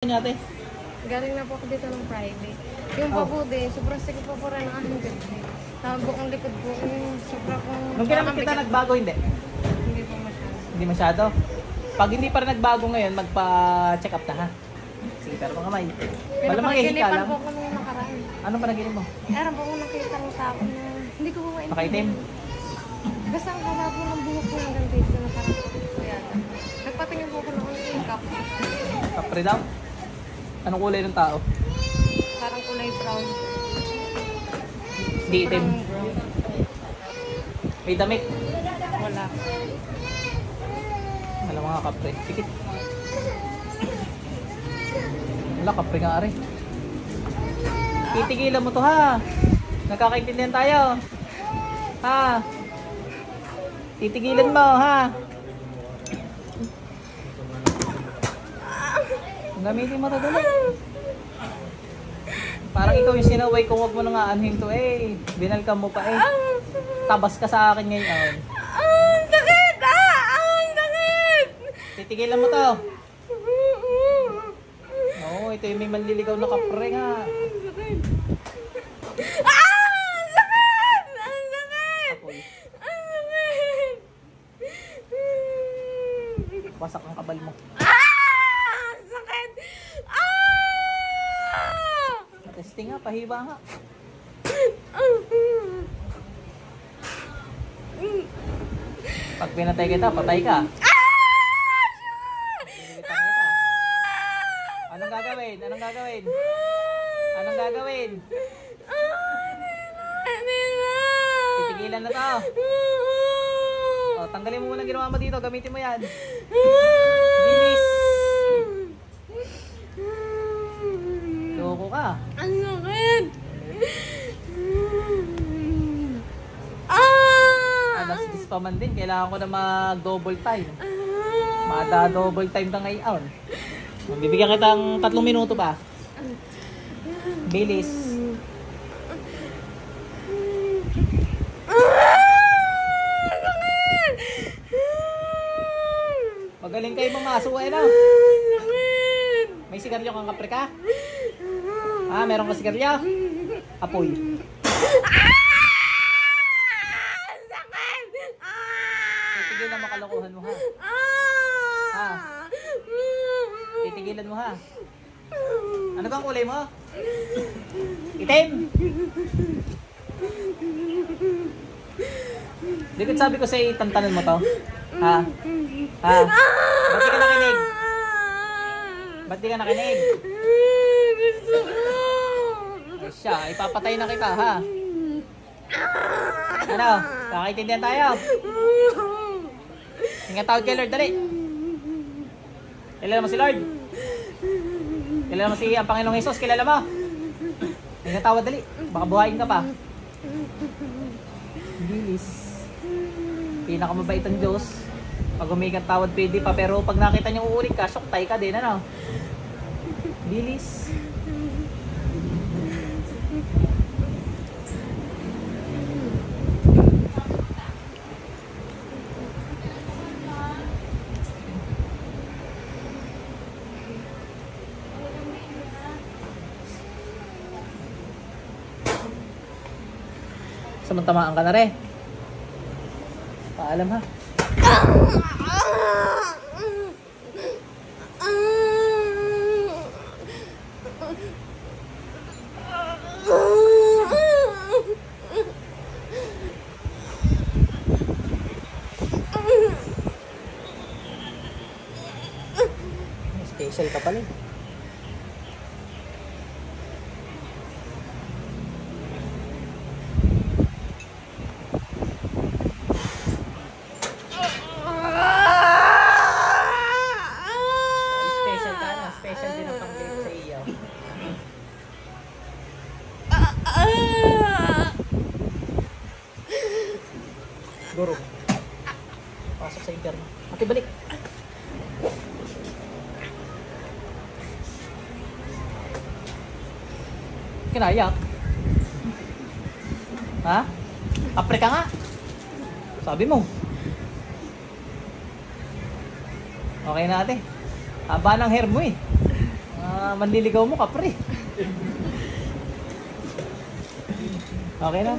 Ate? Galing na po ako dito ng Friday. Yung pabude, sobrang sikip po rin ang aking gabi. Buong likod po, yung sobra pong... Nung kailan kita nagbago, hindi? Hindi po masyado. Hindi masyado? Pag hindi pa rin nagbago ngayon, magpa-check up na ha? Sige, pero mga kamay. Malamang ihika lang. po ako nung nakaraan. Anong panaginip mo? Meron po akong nakita ng tao na hindi ko po maintindihan. Nakaitim? Basta ang haba po ng buhok ko hanggang dito na parang yata. Nagpatingin po ako ng makeup. Kapre daw? Anong kulay ng tao? Parang kulay brown. Di itim. Sobrang brown. May damit. Wala. Alam mga kapre. Sikit. Wala, kapre nga ari. Titigilan mo to ha. Nagkakaintindihan tayo. Ha? Titigilan mo ha. Gamitin mo ito dali. Parang ikaw yung sinaway kung wag mo nang aanhin to eh. Binalkan mo pa eh. Tabas ka sa akin ngayon. Ang sakit! Ang sakit! Titigilan mo to. Oo, ito yung may manliligaw na kapre nga. Ang sakit! Ang sakit! Ang sakit! Apoy. Ang sakit! Wasak ang kabal mo. Ang sakit! Testing nga, pahiba nga. Pag pinatay kita, patay ka. Pinilitan kita. Anong gagawin? Anong gagawin? Anong gagawin? Titigilan na to. O, tanggalin mo muna ang ginawa mo dito. Gamitin mo yan. Bilis. Loko ka. Ang sakit! Alas 10 pa man din. Kailangan ko na mag-double time. Mada-double time na ngayon. Bibigyan kitang 3 minuto pa. Bilis. Magaling kayo mga aso eh no? May sigarilyo kang kapre ka? Ah, meron ka sigarilyo? Apoy. Titigilan mo kalokohan mo ha. Ha? Titigilan mo ha. Ano bang kulay mo? Itim? Di ko sabi ko sa'yo, tantanan mo to? Ha? Ha? Ba't di ka nakinig? Ba't di ka nakinig? Gusto ko! Ay siya, ipapatay na kita ha? Ano? Kakaintindihan tayo? Hinga tawag kay Lord, dali. Kilala mo si Lord? Kilala mo si ang Panginoong Jesus? Kilala mo? Hinga tawag, dali. Baka buhayin ka pa. Bilis. Pinakamabait ang Diyos. Pag humigat tawad pwede pa, pero pag nakita niyong uulit ka, syoktay ka din, ano? Bilis. Samantamaan ka na rin. Paalam ha. Special ka pala eh. Special din ang panggilit sa iyo. Guro. Pasok sa interno. Ate, balik. Kinaya. Ha? Kapre ka nga. Sabi mo. Okay na ate. Haba ng hair mo eh. manliligaw mo, kapre. Okay na.